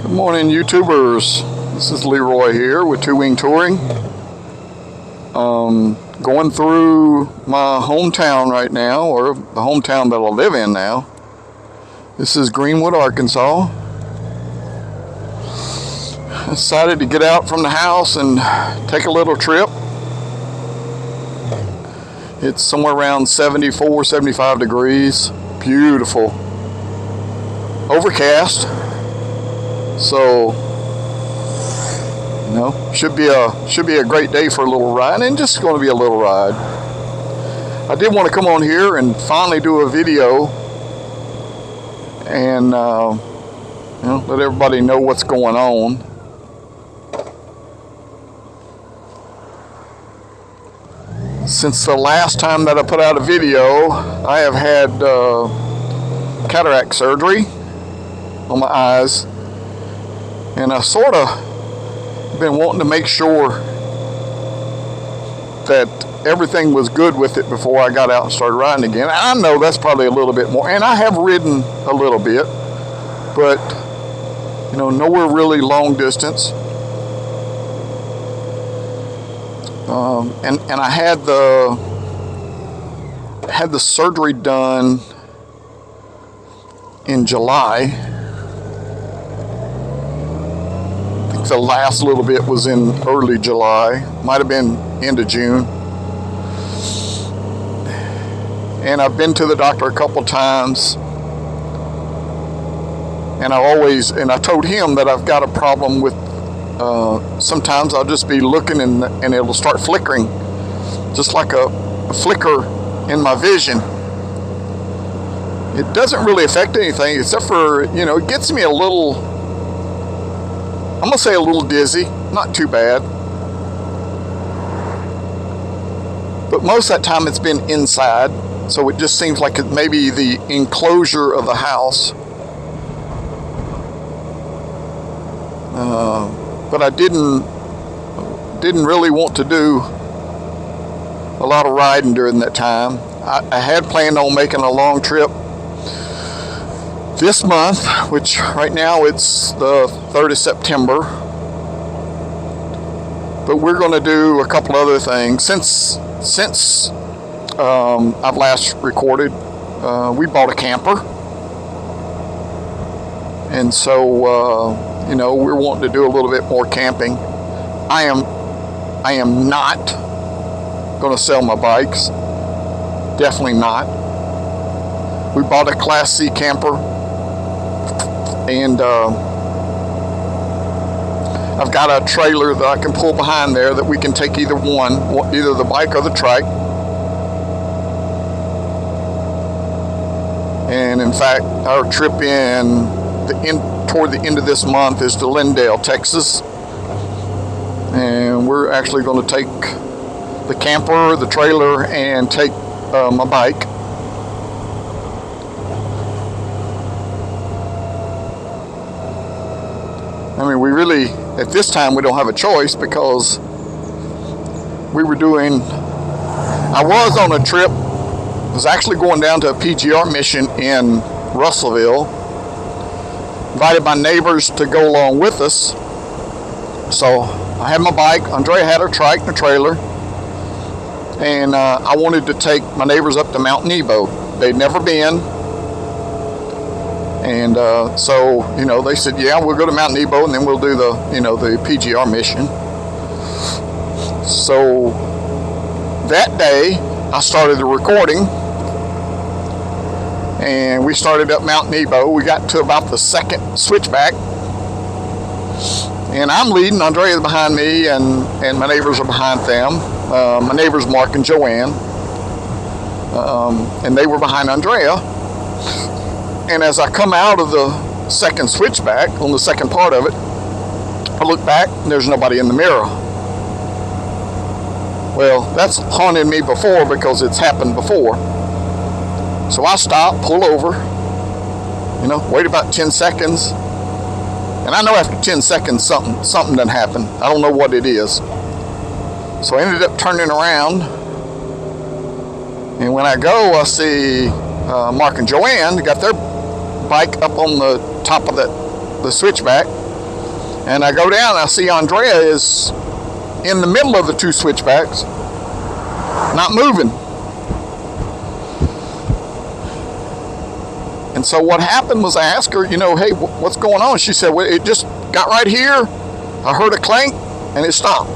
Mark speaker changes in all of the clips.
Speaker 1: Good morning, YouTubers. This is Leroy here with Two Wing Touring. Going through my hometown right now, or the hometown that I live in now. This is Greenwood, Arkansas. I decided to get out from the house and take a little trip. It's somewhere around 74, 75 degrees. Beautiful. Overcast. So, you know, should be a great day for a little ride, and just going to be a little ride. I did want to come on here and finally do a video and you know, let everybody know what's going on. Since the last time that I put out a video, I have had cataract surgery on my eyes. And I sort of been wanting to make sure that everything was good with it before I got out and started riding again. I know that's probably a little bit more, and I have ridden a little bit, but you know, nowhere really long distance. And I had the surgery done in July. The last little bit was in early July, might have been end of June. And I've been to the doctor a couple times, and I told him that I've got a problem with sometimes I'll just be looking and it'll start flickering, just like a flicker in my vision. It doesn't really affect anything except for, you know, it gets me a little, I'm gonna say a little dizzy, not too bad. But most of that time it's been inside, so it just seems like it may be the enclosure of the house. But I didn't really want to do a lot of riding during that time. I had planned on making a long trip this month, which right now it's the 3rd of September, but we're going to do a couple other things. Since I've last recorded, we bought a camper, and so you know, we're wanting to do a little bit more camping. I am not going to sell my bikes, definitely not. We bought a Class C camper, and I've got a trailer that I can pull behind there that we can take either the bike or the trike. And in fact, our trip toward the end of this month is to Lindale, Texas, and we're actually going to take the camper, the trailer, and take my bike. I mean, we really, at this time, we don't have a choice, because I was on a trip. I was actually going down to a PGR mission in Russellville. Invited my neighbors to go along with us. So I had my bike, Andrea had her trike and a trailer, and I wanted to take my neighbors up to Mount Nebo. They'd never been. And so, you know, they said, yeah, we'll go to Mount Nebo, and then we'll do the, you know, the PGR mission. So that day, I started the recording, and we started up Mount Nebo. We got to about the second switchback, and I'm leading, Andrea's behind me, and my neighbors are behind them. My neighbors, Mark and Joanne, and they were behind Andrea. And as I come out of the second switchback, on the second part of it, I look back, and there's nobody in the mirror. Well, that's haunted me before, because it's happened before. So I stop, pull over, you know, wait about 10 seconds. And I know after 10 seconds something done happened. I don't know what it is. So I ended up turning around, and when I go, I see Mark and Joanne got their bike up on the top of the switchback, And I go down and I see Andrea is in the middle of the two switchbacks, not moving. And so what happened was I asked her, hey, what's going on? She said, well, it just got right here. I heard a clank and it stopped.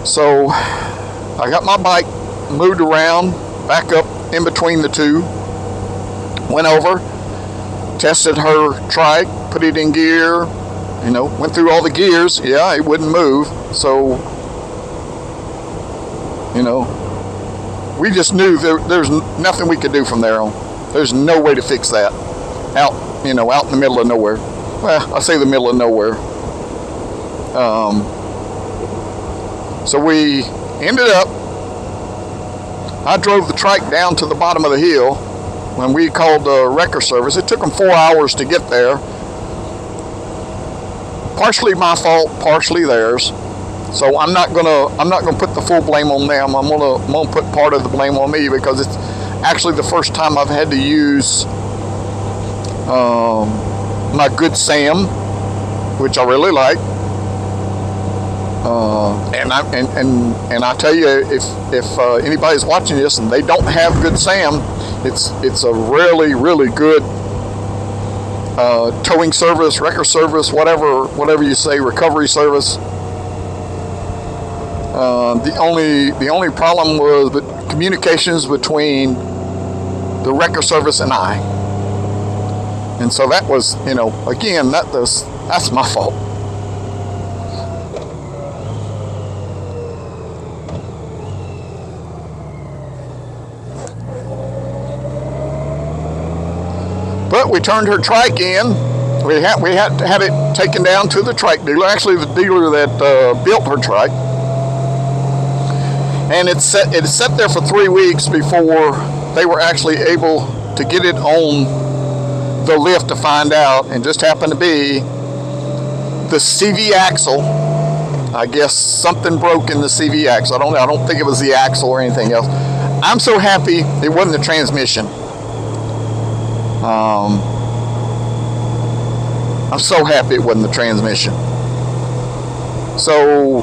Speaker 1: So I got my bike moved around, back up in between the two, went over, tested her trike, put it in gear, went through all the gears. Yeah, it wouldn't move. So, we just knew there's nothing we could do from there on. There's no way to fix that. Out in the middle of nowhere. Well, I say the middle of nowhere. So we ended up, I drove the trike down to the bottom of the hill. When we called the wrecker service, it took them 4 hours to get there. Partially my fault, partially theirs. So I'm not gonna put the full blame on them. I'm gonna put part of the blame on me, because it's actually the first time I've had to use my Good Sam, which I really like. And I tell you, if anybody's watching this and they don't have Good Sam, it's a really, really good towing service, wrecker service, whatever you say, recovery service. The only problem was the communications between the wrecker service and I. And so that was, again, that's my fault. But we turned her trike in. We had it taken down to the trike dealer, actually the dealer that built her trike. And it sat there for 3 weeks before they were actually able to get it on the lift to find out. And just happened to be the CV axle. I guess something broke in the CV axle. I don't think it was the axle or anything else. I'm so happy it wasn't the transmission. I'm so happy it wasn't the transmission. So,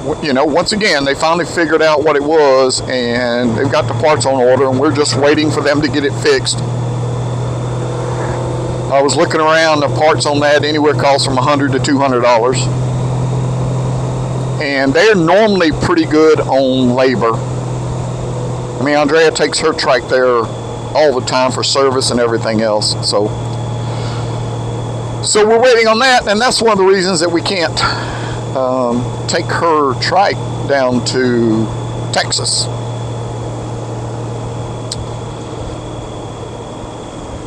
Speaker 1: once again, they finally figured out what it was, and they've got the parts on order, and we're just waiting for them to get it fixed. I was looking around, the parts on that anywhere cost from $100 to $200. And they're normally pretty good on labor. I mean, Andrea takes her trike there all the time for service and everything else. So we're waiting on that, and that's one of the reasons that we can't take her trike down to Texas.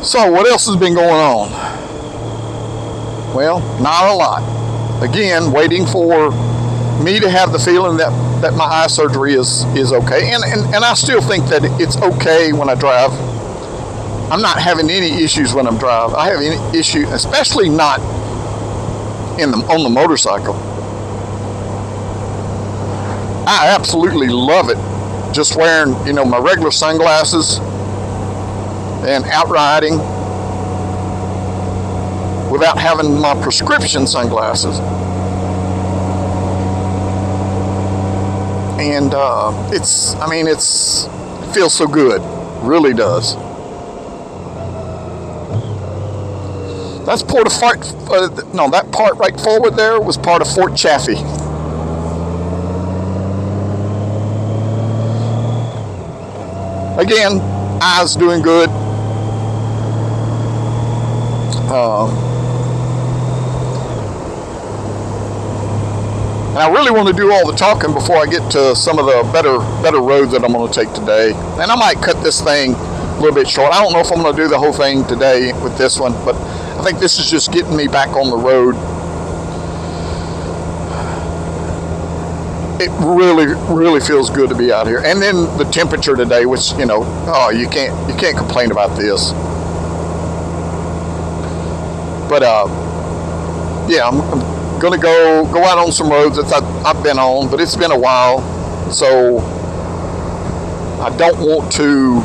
Speaker 1: So what else has been going on? Well, not a lot. Again, waiting for me to have the feeling that my eye surgery is okay, and I still think that it's okay when I drive. I'm not having any issues when I'm driving. I have any issue, especially not on the motorcycle. I absolutely love it. Just wearing, my regular sunglasses and out riding without having my prescription sunglasses. And it feels so good. Really does. That's that part right forward there was part of Fort Chaffee. Again, eyes doing good. And I really want to do all the talking before I get to some of the better roads that I'm going to take today. And I might cut this thing a little bit short. I don't know if I'm going to do the whole thing today with this one, but I think this is just getting me back on the road. It really, really feels good to be out here. And then the temperature today, which, you can't complain about this. But yeah, I'm gonna go out on some roads that I've been on, but it's been a while, so I don't want to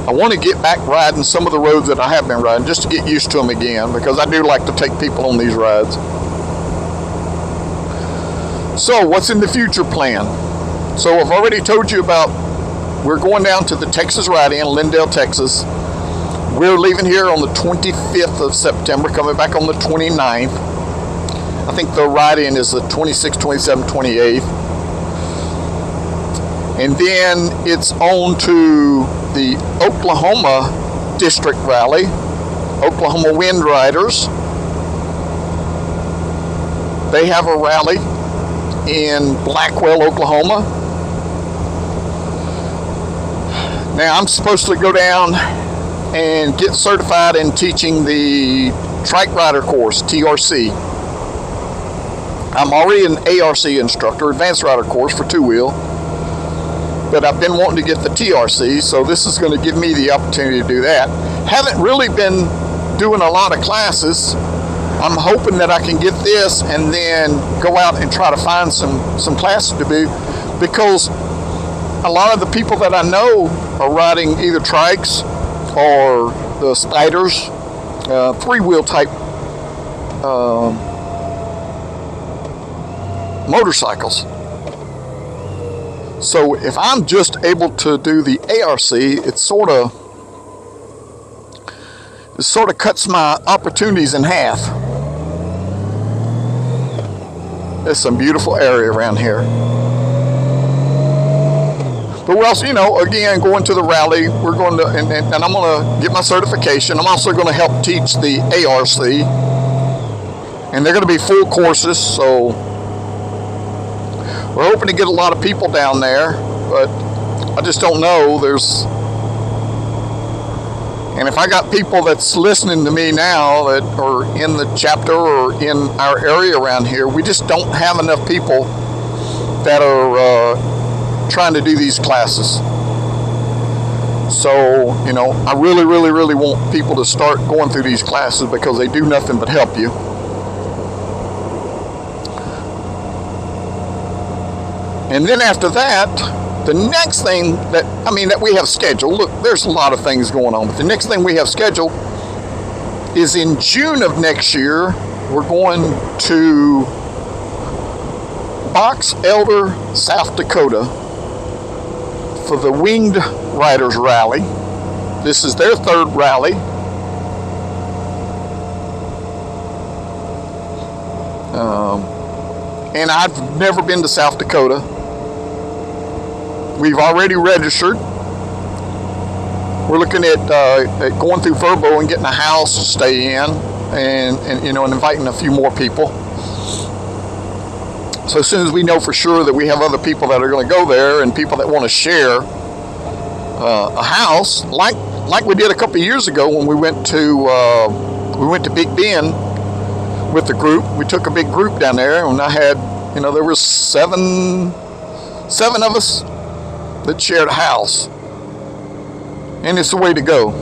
Speaker 1: I want to get back riding some of the roads that I have been riding just to get used to them again, because I do like to take people on these rides. So what's in the future plan? So I've already told you about, we're going down to the Texas Ride-In, Lindale, Texas. We're leaving here on the 25th of September, coming back on the 29th. I think the ride-in is the 26th, 27th, 28th. And then it's on to the Oklahoma District Rally, Oklahoma Wind Riders. They have a rally in Blackwell, Oklahoma. Now I'm supposed to go down and get certified in teaching the Trike Rider course, TRC. I'm already an ARC instructor, Advanced Rider course for two-wheel, but I've been wanting to get the TRC, so this is going to give me the opportunity to do that. Haven't really been doing a lot of classes. I'm hoping that I can get this and then go out and try to find some classes to do, because a lot of the people that I know are riding either trikes or the Spiders, three-wheel type motorcycles. So if I'm just able to do the ARC, it sort of cuts my opportunities in half. There's some beautiful area around here. But we're also, again, going to the rally. We're going to, and I'm going to get my certification. I'm also going to help teach the ARC. And they're going to be full courses, so we're hoping to get a lot of people down there, but I just don't know. And if I got people that's listening to me now that are in the chapter or in our area around here, we just don't have enough people that are trying to do these classes. So, I really, really, really want people to start going through these classes, because they do nothing but help you. And then after that, the next thing that we have scheduled, look, there's a lot of things going on, but the next thing we have scheduled is in June of next year, we're going to Box Elder, South Dakota for the Winged Riders Rally. This is their third rally. And I've never been to South Dakota. We've already registered. We're looking at going through Verbo and getting a house to stay in, and inviting a few more people. So as soon as we know for sure that we have other people that are going to go there, and people that want to share a house, like we did a couple of years ago when we went to Big Bend with the group. We took a big group down there, and I had, there was seven of us that shared a house, and it's the way to go.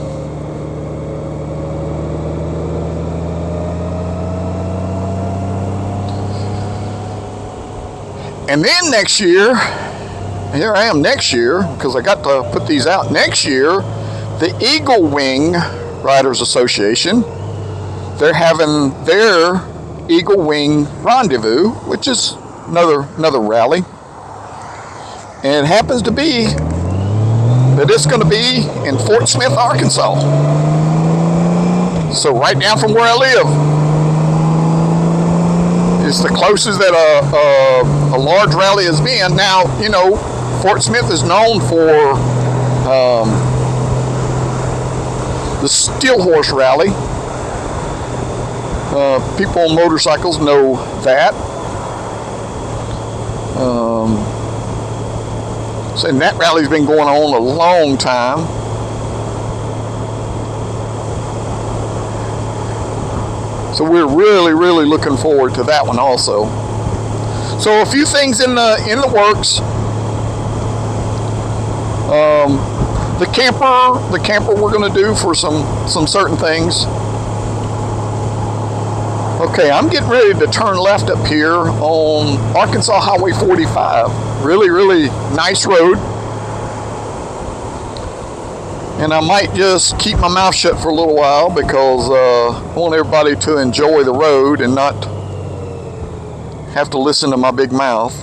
Speaker 1: And then next year, here I am next year, because I got to put these out. Next year, the Eagle Wing Riders Association, they're having their Eagle Wing Rendezvous, which is another rally. And it happens to be that it's going to be in Fort Smith, Arkansas. So right down from where I live. It's the closest that a large rally has been. Now, Fort Smith is known for the Steel Horse Rally. People on motorcycles know that. So that rally's been going on a long time. So we're really, really looking forward to that one also. So a few things in the works. The camper we're going to do for some certain things. Okay, I'm getting ready to turn left up here on Arkansas Highway 45. Really, really nice road. And I might just keep my mouth shut for a little while because I want everybody to enjoy the road and not have to listen to my big mouth.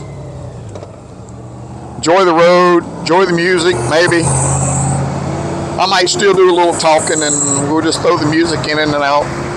Speaker 1: Enjoy the road, enjoy the music, maybe. I might still do a little talking and we'll just throw the music in and out.